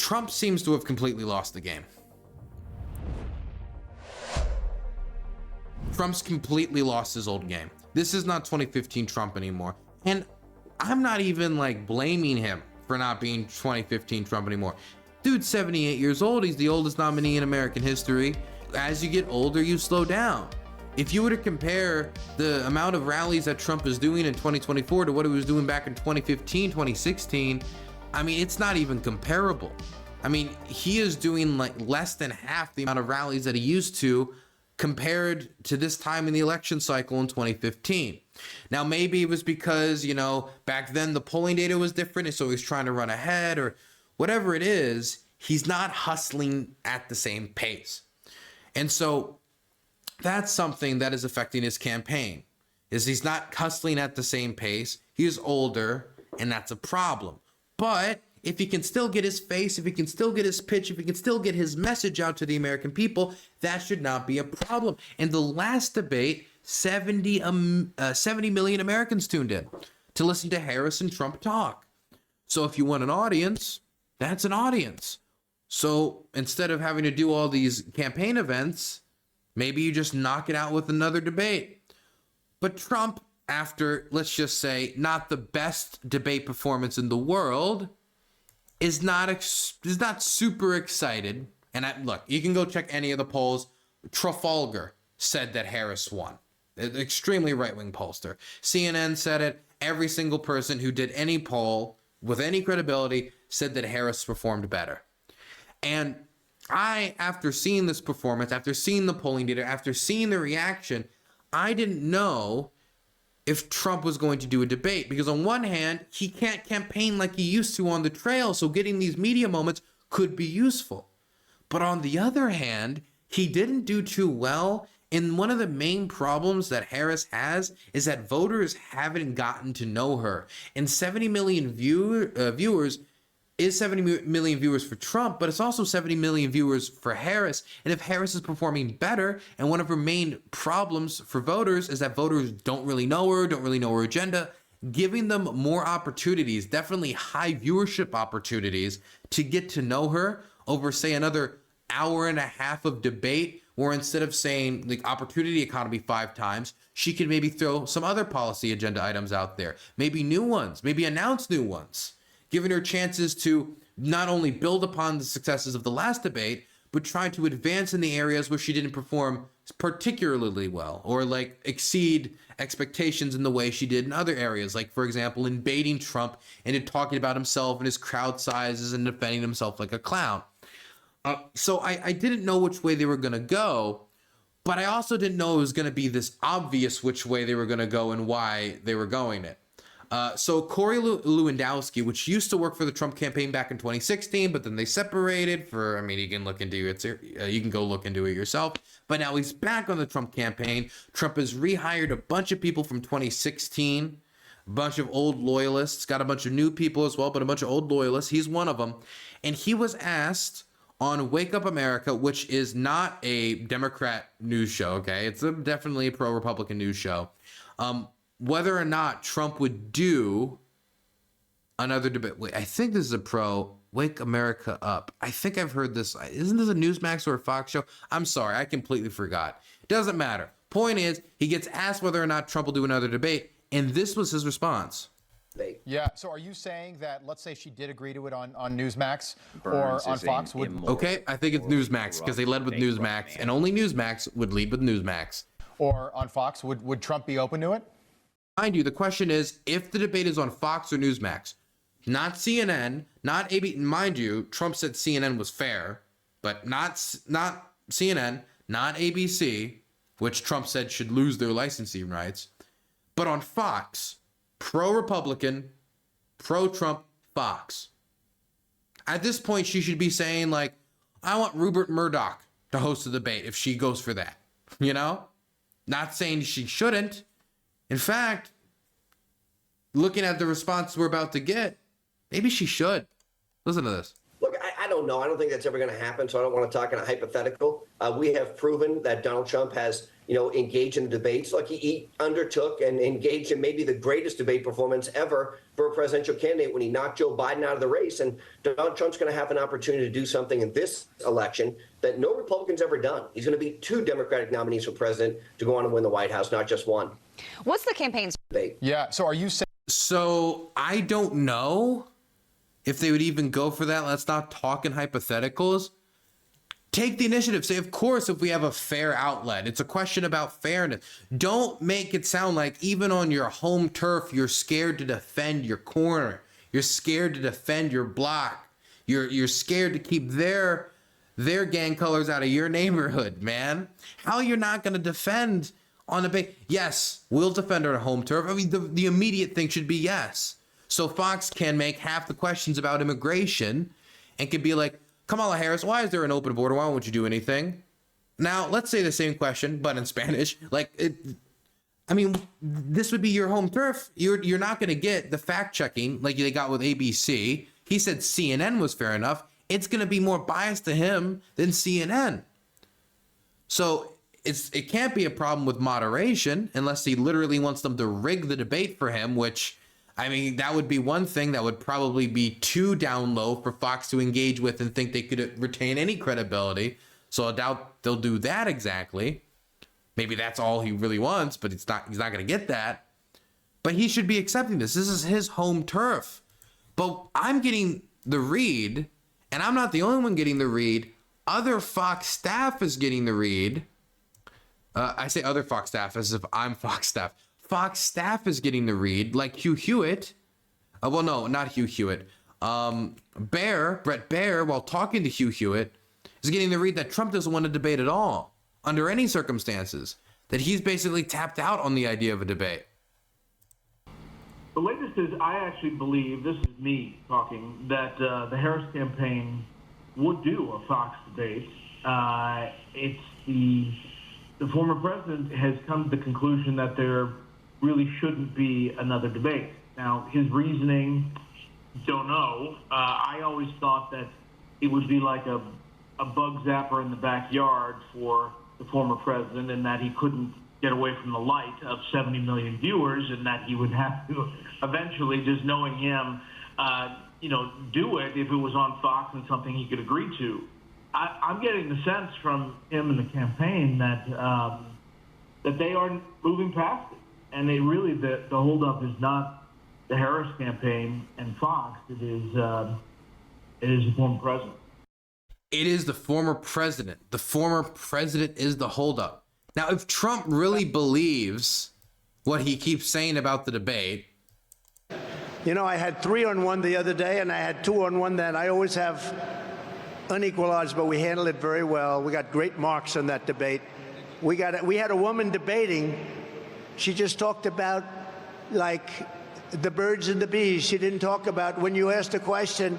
Trump seems to have completely lost the game. Trump's completely lost his old game. This is not 2015 Trump anymore. And I'm not even like blaming him for not being 2015 Trump anymore. Dude's 78 years old. He's the oldest nominee in American history. As you get older, you slow down. If you were to compare the amount of rallies that Trump is doing in 2024 to what he was doing back in 2015, 2016, I mean, it's not even comparable. I mean, he is doing like less than half the amount of rallies that he used to compared to this time in the election cycle in 2015. Now, maybe it was because, you know, back then the polling data was different, and so he's trying to run ahead, or whatever it is, he's not hustling at the same pace. And so that's something that is affecting his campaign, is he's not hustling at the same pace. He is older, and that's a problem. But if he can still get his face, if he can still get his pitch, if he can still get his message out to the American people, that should not be a problem. In the last debate, 70 million Americans tuned in to listen to Harris and Trump talk. So if you want an audience, that's an audience. So instead of having to do all these campaign events, maybe you just knock it out with another debate. But Trump, after, let's just say, not the best debate performance in the world, is not super excited. And look, you can go check any of the polls. Trafalgar said that Harris won. An extremely right-wing pollster. CNN said it. Every single person who did any poll with any credibility said that Harris performed better. And I, after seeing this performance, after seeing the polling data, after seeing the reaction, I didn't know if Trump was going to do a debate, because on one hand, he can't campaign like he used to on the trail, so getting these media moments could be useful. But on the other hand, he didn't do too well, and one of the main problems that Harris has is that voters haven't gotten to know her. And 70 million viewers is 70 million viewers for Trump, but it's also 70 million viewers for Harris. And if Harris is performing better, and one of her main problems for voters is that voters don't really know her agenda, giving them more opportunities, definitely high viewership opportunities to get to know her over, say, another hour and a half of debate, where instead of saying the opportunity economy 5 times, she could maybe throw some other policy agenda items out there, maybe new ones, maybe announce new ones, giving her chances to not only build upon the successes of the last debate, but try to advance in the areas where she didn't perform particularly well, or like exceed expectations in the way she did in other areas, like, for example, in baiting Trump into talking about himself and his crowd sizes and defending himself like a clown. So I didn't know which way they were going to go, but I also didn't know it was going to be this obvious which way they were going to go and why they were going it. So Corey Lewandowski, which used to work for the Trump campaign back in 2016, but then they separated for, I mean, you can look into it. You can go look into it yourself. But now he's back on the Trump campaign. Trump has rehired a bunch of people from 2016, a bunch of old loyalists, got a bunch of new people as well, but a bunch of old loyalists. He's one of them. And he was asked on Wake Up America, which is not a Democrat news show, okay? It's definitely a pro-Republican news show. Whether or not Trump would do another debate. Wait, I think this is a pro Wake America Up. I think I've heard this. Isn't this a Newsmax or a Fox show? I'm sorry, I completely forgot. Doesn't matter. Point is, he gets asked whether or not Trump will do another debate, and this was his response. Yeah, so are you saying that, let's say she did agree to it on Newsmax or on Fox? Okay, I think it's Newsmax, because they led with Newsmax, and only Newsmax would lead with Newsmax. Or on Fox, would Trump be open to it? Mind you, the question is, if the debate is on Fox or Newsmax, not CNN, not ABC. Mind you, Trump said CNN was fair, but not CNN, not ABC, which Trump said should lose their licensing rights, but on Fox, pro-Republican, pro-Trump Fox. At this point, she should be saying, like, I want Rupert Murdoch to host the debate if she goes for that, you know? Not saying she shouldn't. In fact, looking at the response we're about to get, maybe she should. Listen to this. Look, I don't know. I don't think that's ever going to happen, so I don't want to talk in a hypothetical. We have proven that Donald Trump has, engage in debates. Like he undertook and engaged in maybe the greatest debate performance ever for a presidential candidate when he knocked Joe Biden out of the race. And Donald Trump's going to have an opportunity to do something in this election that no Republican's ever done. He's going to be 2 Democratic nominees for president to go on and win the White House, not just one. What's the campaign's debate? Yeah. So are you saying? So I don't know if they would even go for that. Let's not talk in hypotheticals. Take the initiative. Say, of course, if we have a fair outlet, it's a question about fairness. Don't make it sound like even on your home turf, you're scared to defend your corner. You're scared to defend your block. You're scared to keep their gang colors out of your neighborhood, man. How you're not going to defend on a big... Yes, we'll defend our home turf. I mean, the immediate thing should be yes. So Fox can make half the questions about immigration and can be like, Kamala Harris, why is there an open border? Why won't you do anything? Now, let's say the same question, but in Spanish. This would be your home turf. You're not going to get the fact checking like they got with ABC. He said CNN was fair enough. It's going to be more biased to him than CNN. So it can't be a problem with moderation unless he literally wants them to rig the debate for him, which... I mean, that would be one thing that would probably be too down low for Fox to engage with and think they could retain any credibility. So I doubt they'll do that exactly. Maybe that's all he really wants, but he's not going to get that. But he should be accepting this. This is his home turf. But I'm getting the read, and I'm not the only one getting the read. Other Fox staff is getting the read. I say other Fox staff as if I'm Fox staff. Fox staff is getting the read, like Hugh Hewitt. Well, no, not Hugh Hewitt. Brett Baer, while talking to Hugh Hewitt, is getting the read that Trump doesn't want to debate at all, under any circumstances. That he's basically tapped out on the idea of a debate. The latest is, I actually believe, this is me talking, that the Harris campaign would do a Fox debate. It's the former president has come to the conclusion that there really shouldn't be another debate. Now, his reasoning, don't know. I always thought that it would be like a bug zapper in the backyard for the former president, and that he couldn't get away from the light of 70 million viewers, and that he would have to eventually, just knowing him, do it if it was on Fox and something he could agree to. I'm getting the sense from him in the campaign that they are moving past it. And the holdup is not the Harris campaign and Fox. It is the former president. It is the former president. The former president is the holdup. Now, if Trump really believes what he keeps saying about the debate. I had 3-on-1 the other day, and I had 2-on-1 then. I always have unequal odds, but we handled it very well. We got great marks on that debate. We had a woman debating. She just talked about, like, the birds and the bees. She didn't talk about, when you asked a question,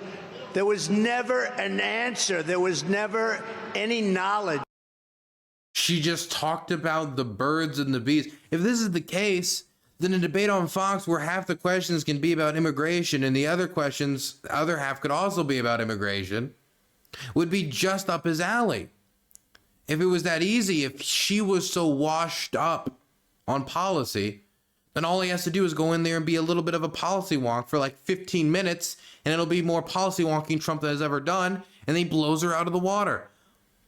there was never an answer. There was never any knowledge. She just talked about the birds and the bees. If this is the case, then a debate on Fox where half the questions can be about immigration and the other questions, the other half could also be about immigration, would be just up his alley. If it was that easy, if she was so washed up on policy, then all he has to do is go in there and be a little bit of a policy wonk for like 15 minutes, and it'll be more policy wonking Trump has ever done, and then he blows her out of the water.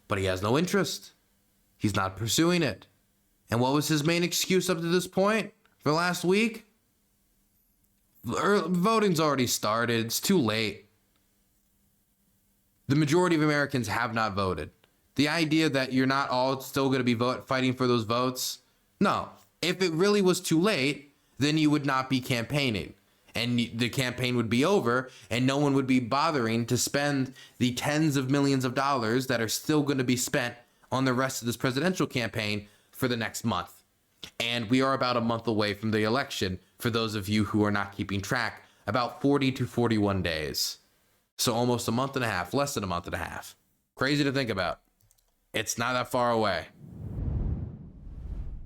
But he has no interest. He's not pursuing it. And what was his main excuse up to this point for last week? Voting's already started. It's too late. The majority of Americans have not voted. The idea that you're not all still going to be fighting for those votes, no. If it really was too late, then you would not be campaigning. And the campaign would be over, and no one would be bothering to spend the tens of millions of dollars that are still going to be spent on the rest of this presidential campaign for the next month. And we are about a month away from the election, for those of you who are not keeping track, about 40 to 41 days. So almost a month and a half, less than a month and a half. Crazy to think about. It's not that far away.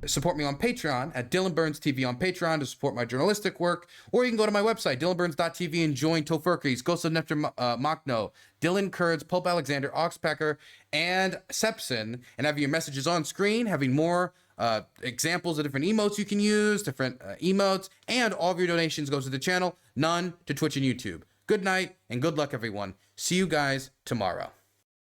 Support me on Patreon at DylanBurnsTV on Patreon to support my journalistic work, or you can go to my website, DylanBurns.tv, and join Tofurkes, Ghost of Nectar Machno, Dylan Kurds, Pope Alexander, Oxpecker, and Sepson, and have your messages on screen, having more examples of different emotes you can use, different emotes, and all of your donations goes to the channel, none to Twitch and YouTube. Good night and good luck, everyone. See you guys tomorrow.